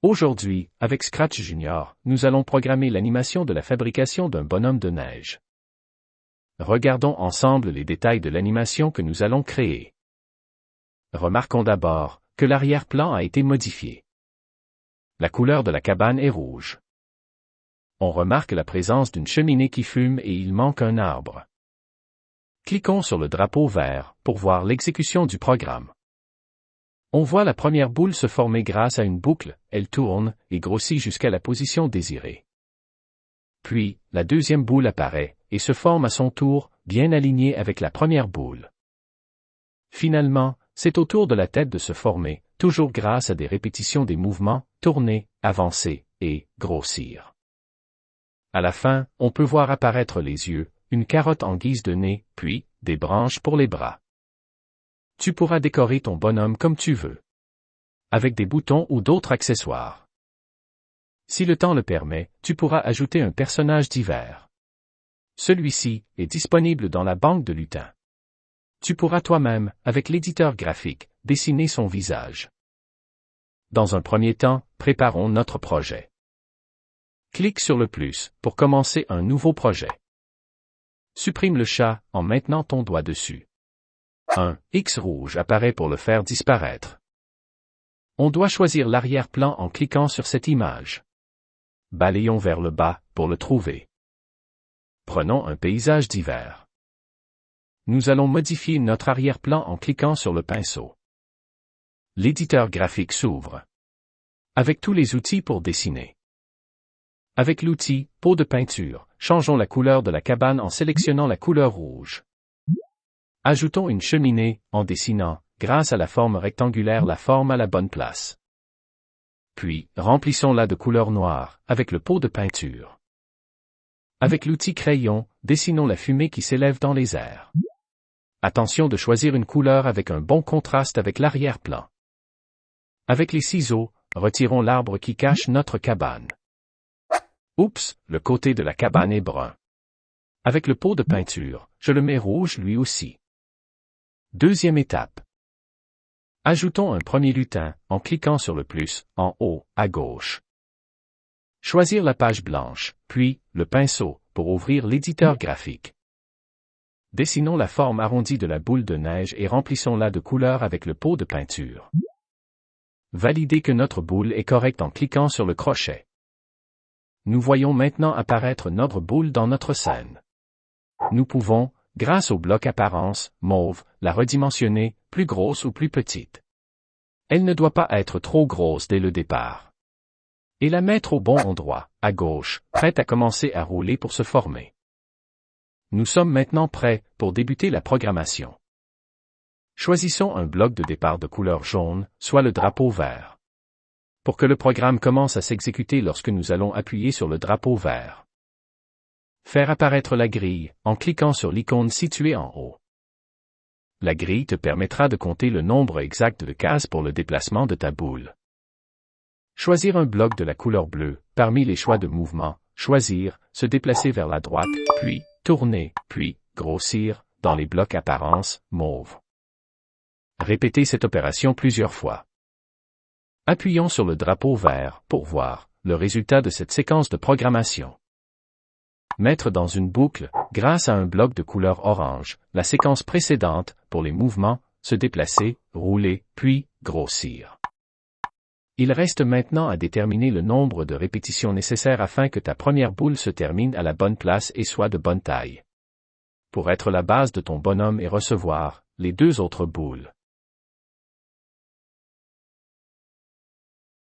Aujourd'hui, avec Scratch Junior, nous allons programmer l'animation de la fabrication d'un bonhomme de neige. Regardons ensemble les détails de l'animation que nous allons créer. Remarquons d'abord que l'arrière-plan a été modifié. La couleur de la cabane est rouge. On remarque la présence d'une cheminée qui fume et il manque un arbre. Cliquons sur le drapeau vert pour voir l'exécution du programme. On voit la première boule se former grâce à une boucle, elle tourne et grossit jusqu'à la position désirée. Puis, la deuxième boule apparaît et se forme à son tour, bien alignée avec la première boule. Finalement, c'est au tour de la tête de se former, toujours grâce à des répétitions des mouvements, tourner, avancer et grossir. À la fin, on peut voir apparaître les yeux, une carotte en guise de nez, puis des branches pour les bras. Tu pourras décorer ton bonhomme comme tu veux, avec des boutons ou d'autres accessoires. Si le temps le permet, tu pourras ajouter un personnage divers. Celui-ci est disponible dans la banque de lutins. Tu pourras toi-même, avec l'éditeur graphique, dessiner son visage. Dans un premier temps, préparons notre projet. Clique sur le plus pour commencer un nouveau projet. Supprime le chat en maintenant ton doigt dessus. Un X rouge apparaît pour le faire disparaître. On doit choisir l'arrière-plan en cliquant sur cette image. Balayons vers le bas pour le trouver. Prenons un paysage d'hiver. Nous allons modifier notre arrière-plan en cliquant sur le pinceau. L'éditeur graphique s'ouvre. Avec tous les outils pour dessiner. Avec l'outil « Pot de peinture », changeons la couleur de la cabane en sélectionnant la couleur rouge. Ajoutons une cheminée, en dessinant, grâce à la forme rectangulaire, la forme à la bonne place. Puis, remplissons-la de couleur noire, avec le pot de peinture. Avec l'outil crayon, dessinons la fumée qui s'élève dans les airs. Attention de choisir une couleur avec un bon contraste avec l'arrière-plan. Avec les ciseaux, retirons l'arbre qui cache notre cabane. Oups, le côté de la cabane est brun. Avec le pot de peinture, je le mets rouge lui aussi. Deuxième étape. Ajoutons un premier lutin, en cliquant sur le plus, en haut, à gauche. Choisir la page blanche, puis, le pinceau, pour ouvrir l'éditeur graphique. Dessinons la forme arrondie de la boule de neige et remplissons-la de couleur avec le pot de peinture. Validez que notre boule est correcte en cliquant sur le crochet. Nous voyons maintenant apparaître notre boule dans notre scène. Nous pouvons, grâce au bloc apparence, mauve, la redimensionner, plus grosse ou plus petite. Elle ne doit pas être trop grosse dès le départ. Et la mettre au bon endroit, à gauche, prête à commencer à rouler pour se former. Nous sommes maintenant prêts pour débuter la programmation. Choisissons un bloc de départ de couleur jaune, soit le drapeau vert. Pour que le programme commence à s'exécuter lorsque nous allons appuyer sur le drapeau vert. Faire apparaître la grille, en cliquant sur l'icône située en haut. La grille te permettra de compter le nombre exact de cases pour le déplacement de ta boule. Choisir un bloc de la couleur bleue, parmi les choix de mouvement, choisir, se déplacer vers la droite, puis, tourner, puis, grossir, dans les blocs apparence, mauve. Répétez cette opération plusieurs fois. Appuyons sur le drapeau vert pour voir le résultat de cette séquence de programmation. Mettre dans une boucle, grâce à un bloc de couleur orange, la séquence précédente, pour les mouvements, se déplacer, rouler, puis grossir. Il reste maintenant à déterminer le nombre de répétitions nécessaires afin que ta première boule se termine à la bonne place et soit de bonne taille. Pour être la base de ton bonhomme et recevoir les deux autres boules.